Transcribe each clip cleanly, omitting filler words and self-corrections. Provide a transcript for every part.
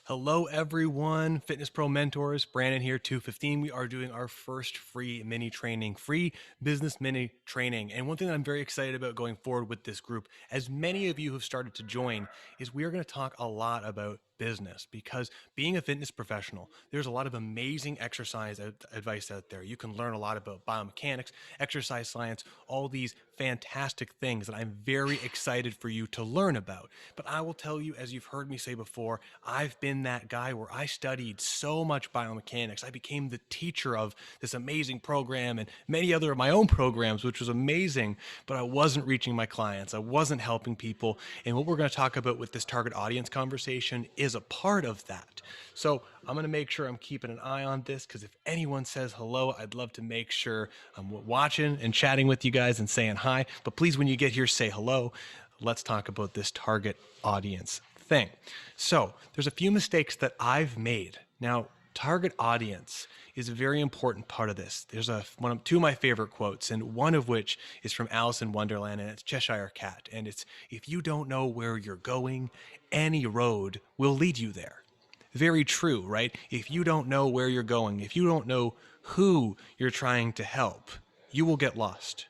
Hello, everyone. Fitness Pro Mentors, Brandon here, 215. We are doing our first free mini training, free business mini training. And one thing that I'm very excited about going forward with this group, as many of you have started to join, is we are going to talk a lot about business because being a fitness professional, there's a lot of amazing exercise advice out there. You can learn a lot about biomechanics, exercise science, all these fantastic things that I'm very excited for you to learn about. But I will tell you, as you've heard me say before, I've been that guy where I studied so much biomechanics. I became the teacher of this amazing program and many other of my own programs, which was amazing, but I wasn't reaching my clients. I wasn't helping people. And what we're going to talk about with this target audience conversation is a part of that. So I'm going to make sure I'm keeping an eye on this because if anyone says hello, I'd love to make sure I'm watching and chatting with you guys and saying hi. But please, when you get here, say hello. Let's talk about this target audience thing. So there's a few mistakes that I've made. Now, target audience is a very important part of this. There's two of my favorite quotes, and one of which is from Alice in Wonderland, and it's Cheshire Cat. And it's, if you don't know where you're going, any road will lead you there. Very true, right? If you don't know where you're going, if you don't know who you're trying to help, you will get lost.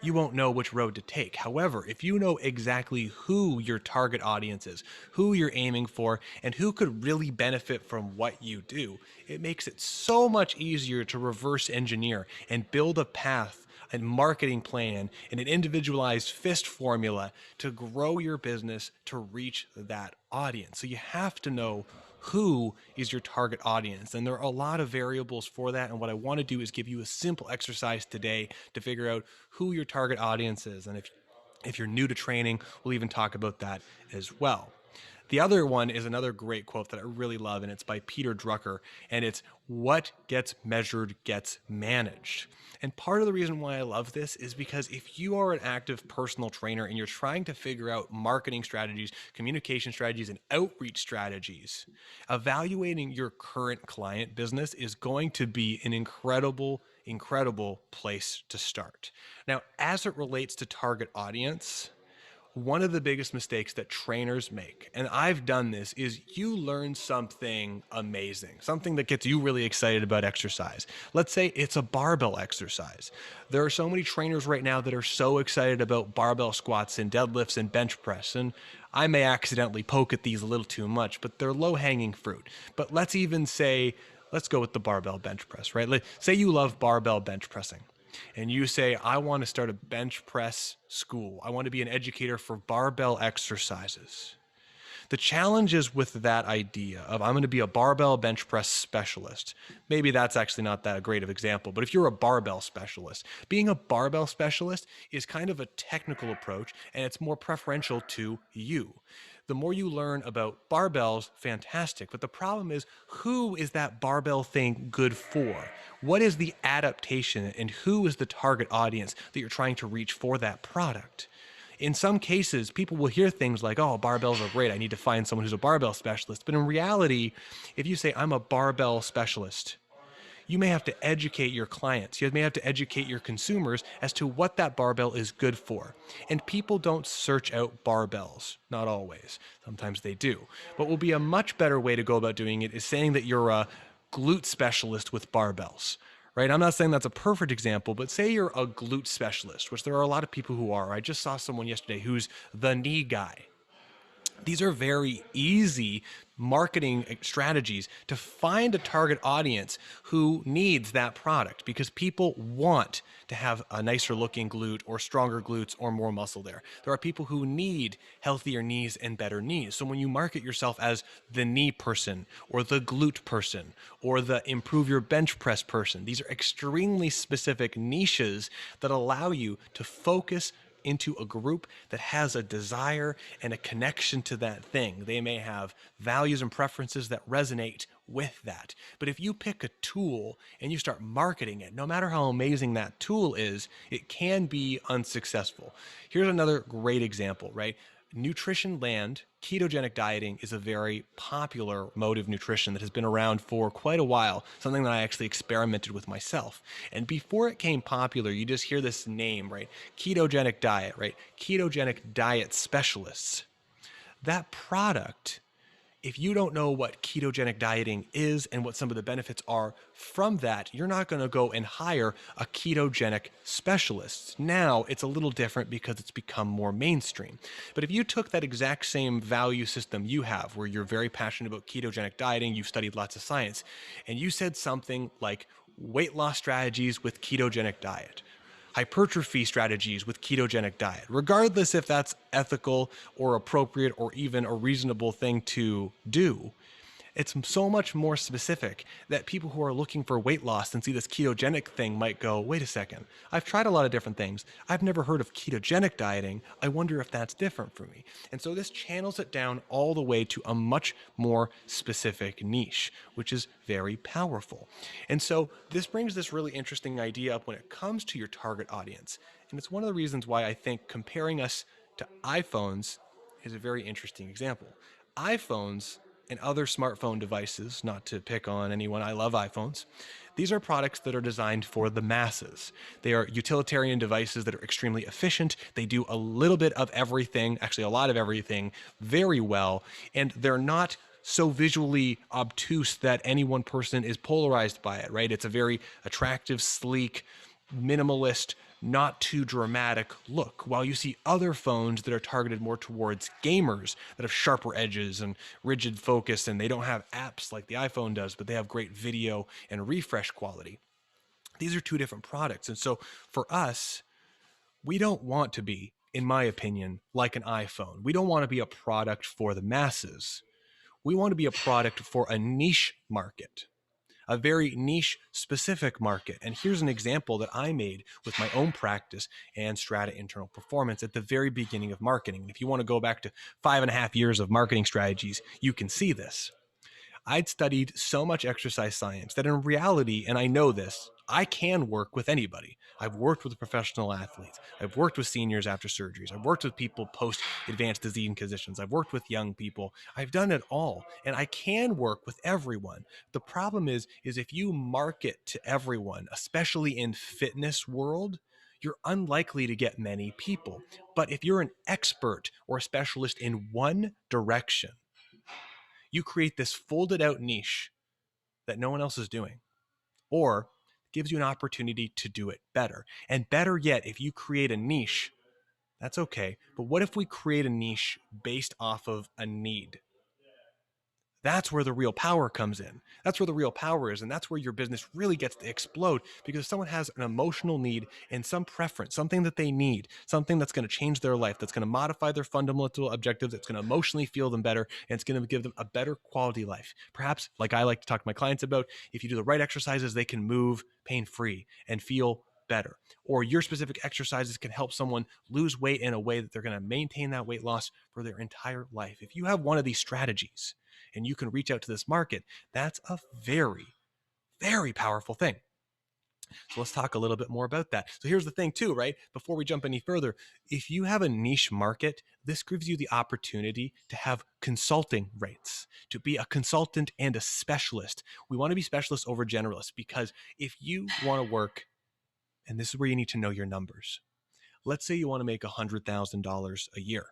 You won't know which road to take. However, if you know exactly who your target audience is, who you're aiming for, and who could really benefit from what you do, it makes it so much easier to reverse engineer and build a path and marketing plan and an individualized fist formula to grow your business to reach that audience. So you have to know who is your target audience. And there are a lot of variables for that. And what I want to do is give you a simple exercise today to figure out who your target audience is. And if you're new to training, we'll even talk about that as well. The other one is another great quote that I really love, and it's by Peter Drucker, and it's, "What gets measured gets managed." And part of the reason why I love this is because if you are an active personal trainer and you're trying to figure out marketing strategies, communication strategies, and outreach strategies, evaluating your current client business is going to be an incredible place to start. Now, as it relates to target audience, one of the biggest mistakes that trainers make, and I've done this, is you learn something amazing, something that gets you really excited about exercise. Let's say it's a barbell exercise. There are so many trainers right now that are so excited about barbell squats and deadlifts and bench press, and I may accidentally poke at these a little too much, but they're low-hanging fruit. But let's even say, let's go with the barbell bench press, right? Say you love barbell bench pressing and you say, I want to start a bench press school. I want to be an educator for barbell exercises. The challenge is with that idea of I'm going to be a barbell bench press specialist. Maybe that's actually not that great of an example, but if you're a barbell specialist, being a barbell specialist is kind of a technical approach and it's more preferential to you. The more you learn about barbells, fantastic. But the problem is, who is that barbell thing good for? What is the adaptation and who is the target audience that you're trying to reach for that product? In some cases, people will hear things like, oh, barbells are great. I need to find someone who's a barbell specialist. But in reality, if you say, I'm a barbell specialist, you may have to educate your clients. You may have to educate your consumers as to what that barbell is good for. And people don't search out barbells. Not always. Sometimes they do. What will be a much better way to go about doing it is saying that you're a glute specialist with barbells. Right? I'm not saying that's a perfect example, but say you're a glute specialist, which there are a lot of people who are. I just saw someone yesterday who's the knee guy. These are very easy marketing strategies to find a target audience who needs that product because people want to have a nicer looking glute or stronger glutes or more muscle there. There are people who need healthier knees and better knees. So when you market yourself as the knee person or the glute person or the improve your bench press person, these are extremely specific niches that allow you to focus into a group that has a desire and a connection to that thing. They may have values and preferences that resonate with that. But if you pick a tool and you start marketing it, no matter how amazing that tool is, it can be unsuccessful. Here's another great example, right? Nutrition land, ketogenic dieting is a very popular mode of nutrition that has been around for quite a while, something that I actually experimented with myself. And before it came popular, you just hear this name, right? Ketogenic diet, right? Ketogenic diet specialists. That product if you don't know what ketogenic dieting is and what some of the benefits are from that, you're not going to go and hire a ketogenic specialist. Now it's a little different because it's become more mainstream. But if you took that exact same value system you have, where you're very passionate about ketogenic dieting, you've studied lots of science, and you said something like weight loss strategies with ketogenic diet, hypertrophy strategies with ketogenic diet, regardless if that's ethical or appropriate or even a reasonable thing to do. It's so much more specific that people who are looking for weight loss and see this ketogenic thing might go, wait a second, I've tried a lot of different things. I've never heard of ketogenic dieting. I wonder if that's different for me. And so this channels it down all the way to a much more specific niche, which is very powerful. And so this brings this really interesting idea up when it comes to your target audience. And it's one of the reasons why I think comparing us to iPhones is a very interesting example. iPhones and other smartphone devices, not to pick on anyone, I love iPhones. These are products that are designed for the masses. They are utilitarian devices that are extremely efficient. They do a little bit of everything, actually a lot of everything, very well, and they're not so visually obtuse that any one person is polarized by it, right? It's a very attractive, sleek, minimalist, not too dramatic look. While you see other phones that are targeted more towards gamers that have sharper edges and rigid focus, and they don't have apps like the iPhone does, but they have great video and refresh quality. These are two different products. And so for us, we don't want to be, in my opinion, like an iPhone. We don't want to be a product for the masses. We want to be a product for a niche market, a very niche specific market. And here's an example that I made with my own practice and Strata Internal Performance at the very beginning of marketing. If you want to go back to 5.5 years of marketing strategies, you can see this. I'd studied so much exercise science that in reality, and I know this, I can work with anybody. I've worked with professional athletes. I've worked with seniors after surgeries. I've worked with people post advanced disease conditions. I've worked with young people. I've done it all, and I can work with everyone. The problem is if you market to everyone, especially in fitness world, you're unlikely to get many people. But if you're an expert or a specialist in one direction, you create this folded out niche that no one else is doing, or gives you an opportunity to do it better. And better yet, if you create a niche, that's okay. But what if we create a niche based off of a need? That's where the real power comes in. That's where the real power is. And that's where your business really gets to explode, because if someone has an emotional need and some preference, something that they need, something that's going to change their life, that's going to modify their fundamental objectives, it's going to emotionally feel them better, and it's going to give them a better quality life. Perhaps, like I like to talk to my clients about, if you do the right exercises, they can move pain-free and feel better. Or your specific exercises can help someone lose weight in a way that they're going to maintain that weight loss for their entire life. If you have one of these strategies, and you can reach out to this market, that's a very, very powerful thing. So let's talk a little bit more about that. So here's the thing too, right? Before we jump any further, if you have a niche market, this gives you the opportunity to have consulting rates, to be a consultant and a specialist. We want to be specialists over generalists, because if you want to work, and this is where you need to know your numbers. Let's say you want to make $100,000 a year,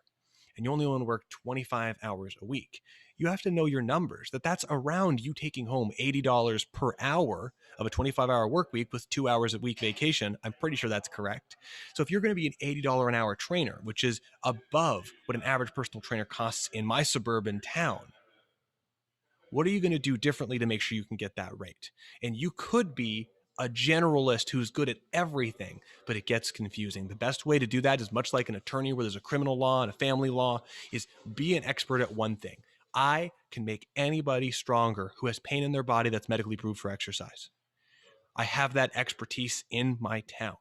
and you only want to work 25 hours a week. You have to know your numbers, that's around you taking home $80 per hour of a 25-hour work week with 2 hours a week vacation. I'm pretty sure that's correct. So if you're going to be an $80 an hour trainer, which is above what an average personal trainer costs in my suburban town, what are you going to do differently to make sure you can get that rate? And you could be a generalist who's good at everything, but it gets confusing. The best way to do that is much like an attorney where there's a criminal law and a family law, is be an expert at one thing. I can make anybody stronger who has pain in their body that's medically proved for exercise. I have that expertise in my town.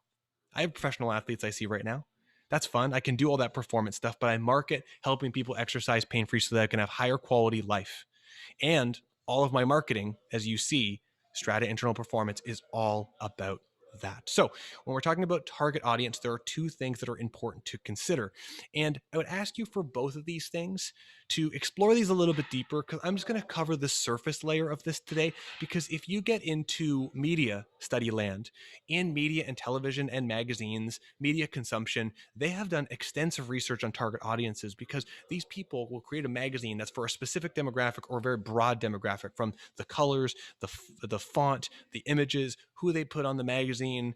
I have professional athletes I see right now. That's fun. I can do all that performance stuff, but I market helping people exercise pain-free so that I can have higher quality life. And all of my marketing, as you see, Strata Internal Performance is all about that. So when we're talking about target audience, there are two things that are important to consider. And I would ask you for both of these things to explore these a little bit deeper, because I'm just going to cover the surface layer of this today. Because if you get into media study land, in media and television and magazines, media consumption, they have done extensive research on target audiences, because these people will create a magazine that's for a specific demographic or a very broad demographic, from the colors, the font, the images, who they put on the magazine,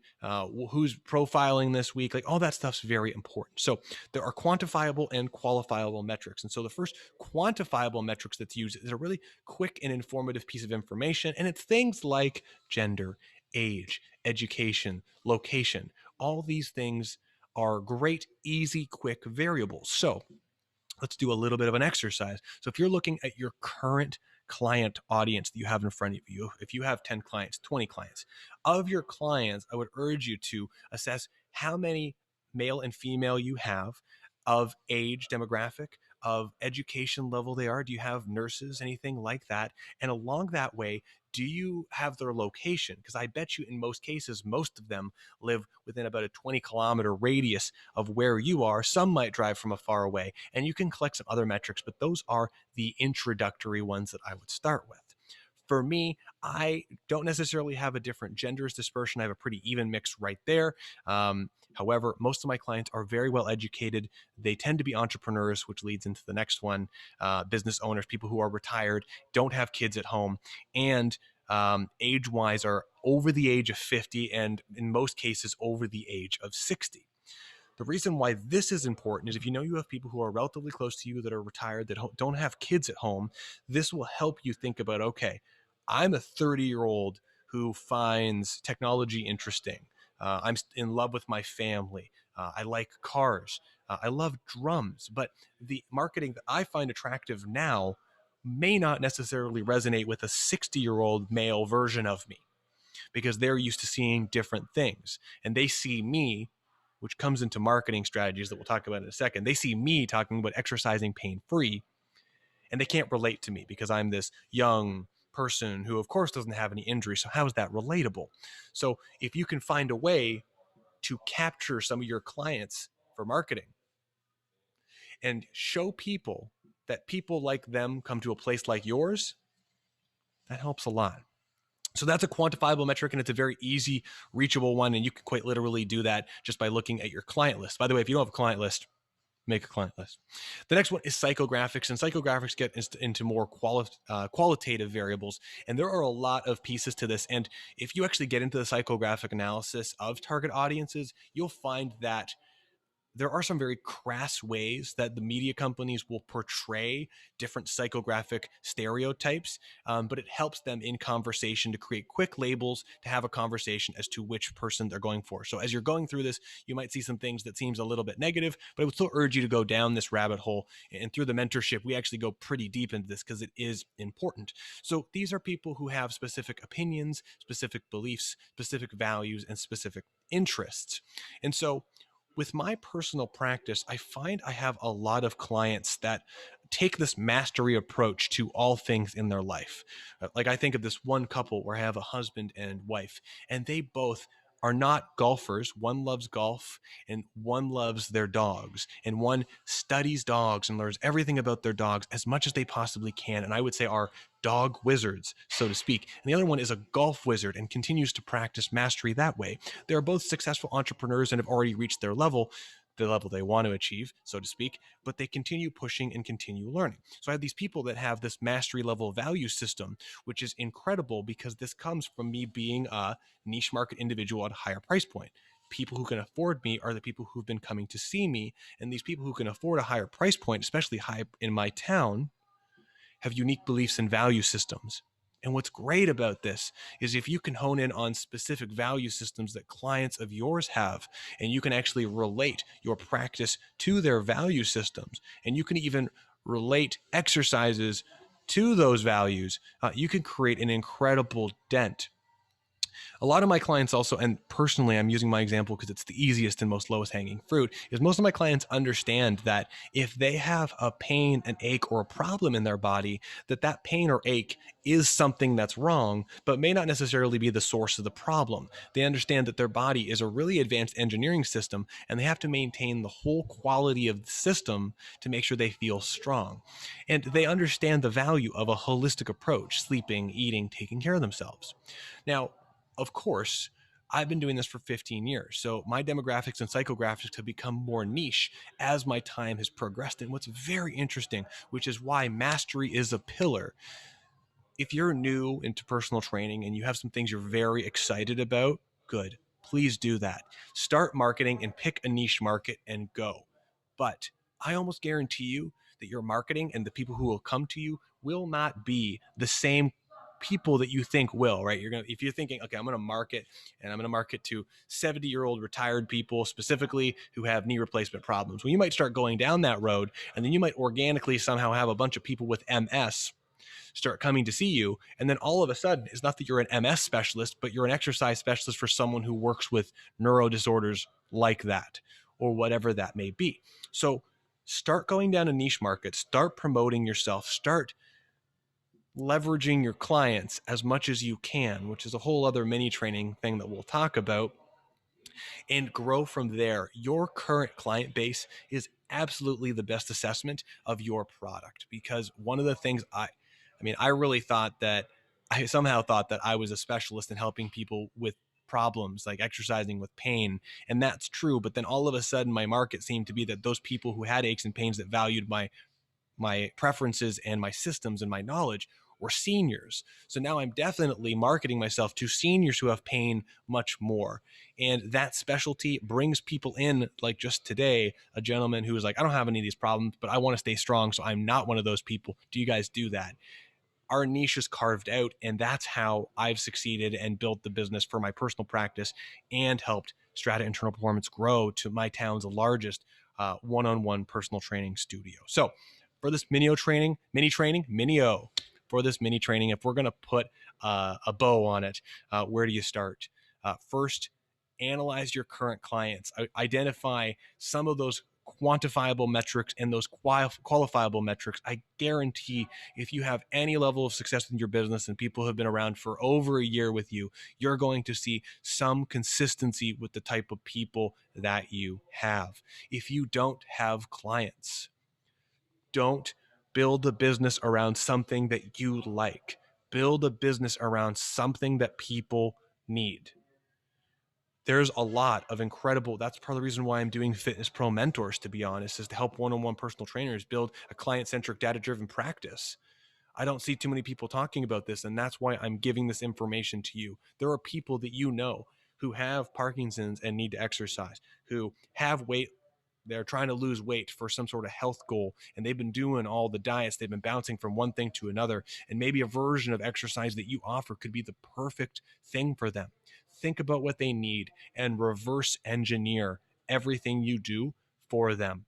who's profiling this week, like all that stuff's very important. So there are quantifiable and qualifiable metrics. And so the first quantifiable metrics that's used is a really quick and informative piece of information. And it's things like gender, age, education, location. All these things are great, easy, quick variables. So let's do a little bit of an exercise. So if you're looking at your current client audience that you have in front of you, if you have 10 clients, 20 clients, of your clients, I would urge you to assess how many male and female you have, of age demographic, of education level they are. Do you have nurses, anything like that? And along that way, do you have their location? Because I bet you in most cases, most of them live within about a 20-kilometer radius of where you are. Some might drive from afar away, and you can collect some other metrics, but those are the introductory ones that I would start with. For me, I don't necessarily have a different genders dispersion. I have a pretty even mix right there. However, most of my clients are very well educated. They tend to be entrepreneurs, which leads into the next one, business owners, people who are retired, don't have kids at home, and age-wise are over the age of 50, and in most cases over the age of 60. The reason why this is important is if you know you have people who are relatively close to you that are retired, that don't have kids at home, this will help you think about, okay, I'm a 30-year-old who finds technology interesting. I'm in love with my family. I like cars. I love drums. But the marketing that I find attractive now may not necessarily resonate with a 60-year-old male version of me, because they're used to seeing different things. And they see me, which comes into marketing strategies that we'll talk about in a second. They see me talking about exercising pain-free, and they can't relate to me because I'm this young person who, of course, doesn't have any injury. So how is that relatable? So if you can find a way to capture some of your clients for marketing and show people that people like them come to a place like yours, that helps a lot. So that's a quantifiable metric, and it's a very easy, reachable one. And you can quite literally do that just by looking at your client list. By the way, if you don't have a client list, make a client list. The next one is psychographics, and psychographics get into more qualitative variables. And there are a lot of pieces to this. And if you actually get into the psychographic analysis of target audiences, you'll find that there are some very crass ways that the media companies will portray different psychographic stereotypes, but it helps them in conversation to create quick labels to have a conversation as to which person they're going for. So as you're going through this, you might see some things that seems a little bit negative, but I would still urge you to go down this rabbit hole. And through the mentorship, we actually go pretty deep into this because it is important. So these are people who have specific opinions, specific beliefs, specific values, and specific interests. And so with my personal practice, I find I have a lot of clients that take this mastery approach to all things in their life. Like I think of this one couple where I have a husband and wife, and they both are not golfers. One loves golf and one loves their dogs, and one studies dogs and learns everything about their dogs as much as they possibly can. And I would say are dog wizards, so to speak. And the other one is a golf wizard and continues to practice mastery that way. They're both successful entrepreneurs and have already reached their level, the level they want to achieve, so to speak, but they continue pushing and continue learning. So I have these people that have this mastery level value system, which is incredible because this comes from me being a niche market individual at a higher price point. People who can afford me are the people who've been coming to see me. And these people who can afford a higher price point, especially high in my town, have unique beliefs and value systems. And what's great about this is if you can hone in on specific value systems that clients of yours have, and you can actually relate your practice to their value systems, and you can even relate exercises to those values, you can create an incredible dent A lot of my clients also, and personally, I'm using my example because it's the easiest and most lowest hanging fruit, is most of my clients understand that if they have a pain, an ache, or a problem in their body, that pain or ache is something that's wrong, but may not necessarily be the source of the problem. They understand that their body is a really advanced engineering system, and they have to maintain the whole quality of the system to make sure they feel strong. And they understand the value of a holistic approach: sleeping, eating, taking care of themselves. Now, of course, I've been doing this for 15 years. So my demographics and psychographics have become more niche as my time has progressed. And what's very interesting, which is why mastery is a pillar. If you're new into personal training and you have some things you're very excited about, good. Please do that. Start marketing and pick a niche market and go. But I almost guarantee you that your marketing and the people who will come to you will not be the same people that you think will, right? If you're thinking, okay, I'm going to market and I'm going to market to 70-year-old retired people specifically who have knee replacement problems. Well, you might start going down that road, and then you might organically somehow have a bunch of people with MS start coming to see you. And then all of a sudden, it's not that you're an MS specialist, but you're an exercise specialist for someone who works with neuro disorders like that, or whatever that may be. So start going down a niche market, start promoting yourself, start leveraging your clients as much as you can, which is a whole other mini training thing that we'll talk about, and grow from there. Your current client base is absolutely the best assessment of your product, because one of the things I really thought that I somehow thought that I was a specialist in helping people with problems like exercising with pain, and that's true. But then all of a sudden my market seemed to be that those people who had aches and pains that valued my preferences and my systems and my knowledge were seniors. So now I'm definitely marketing myself to seniors who have pain much more. And that specialty brings people in, like just today, a gentleman who was like, I don't have any of these problems, but I want to stay strong. So I'm not one of those people. Do you guys do that? Our niche is carved out, and that's how I've succeeded and built the business for my personal practice and helped Strata Internal Performance grow to my town's largest one-on-one personal training studio. So for this for this mini training, if we're going to put a bow on it, where do you start? First, analyze your current clients. Identify some of those quantifiable metrics and those qualifiable metrics. I guarantee if you have any level of success in your business and people have been around for over a year with you, you're going to see some consistency with the type of people that you have. If you don't have clients, don't build a business around something that you like. Build a business around something that people need. There's a lot of incredible, that's part of the reason why I'm doing Fitness Pro Mentors, to be honest, is to help one-on-one personal trainers build a client-centric, data-driven practice. I don't see too many people talking about this, and that's why I'm giving this information to you. There are people that you know who have Parkinson's and need to exercise, who have weight, they're trying to lose weight for some sort of health goal, and they've been doing all the diets, they've been bouncing from one thing to another, and maybe a version of exercise that you offer could be the perfect thing for them. Think about what they need and reverse engineer everything you do for them.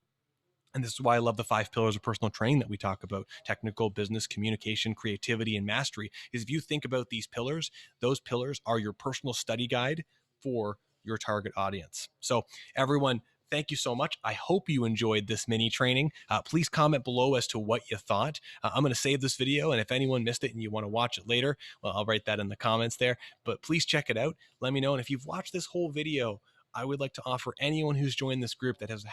And this is why I love the 5 pillars of personal training that we talk about: technical, business, communication, creativity, and mastery. Is if you think about these pillars, those pillars are your personal study guide for your target audience. So everyone, thank you so much. I hope you enjoyed this mini training. Please comment below as to what you thought. I'm going to save this video, and if anyone missed it and you want to watch it later, well, I'll write that in the comments there. But please check it out. Let me know. And if you've watched this whole video, I would like to offer anyone who's joined this group that has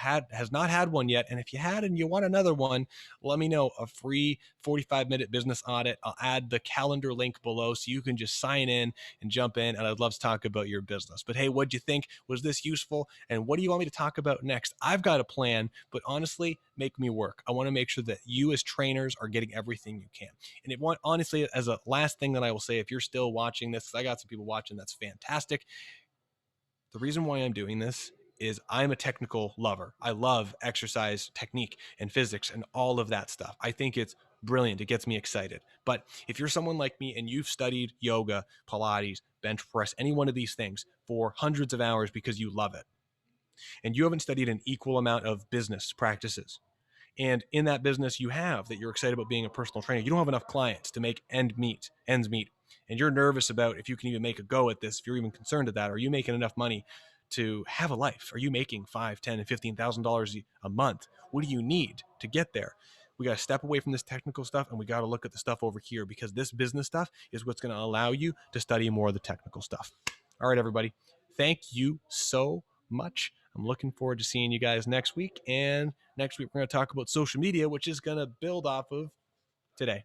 not had one yet, and if you had and you want another one, let me know. A free 45-minute business audit. I'll add the calendar link below so you can just sign in and jump in, and I'd love to talk about your business. But hey, what'd you think? Was this useful? And what do you want me to talk about next? I've got a plan, but honestly, make me work. I want to make sure that you as trainers are getting everything you can. And honestly, as a last thing that I will say, if you're still watching this, I got some people watching, that's fantastic. The reason why I'm doing this is I'm a technical lover. I love exercise technique and physics and all of that stuff. I think it's brilliant. It gets me excited. But if you're someone like me and you've studied yoga, Pilates, bench press, any one of these things for hundreds of hours because you love it, and you haven't studied an equal amount of business practices, and in that business you're excited about being a personal trainer, you don't have enough clients to make ends meet, and you're nervous about if you can even make a go at this, if you're even concerned at that, are you making enough money to have a life? Are you making $5, $10, and $15,000 a month? What do you need to get there? We got to step away from this technical stuff and we got to look at the stuff over here, because this business stuff is what's going to allow you to study more of the technical stuff. All right, everybody. Thank you so much. I'm looking forward to seeing you guys next week. And next week, we're going to talk about social media, which is going to build off of today.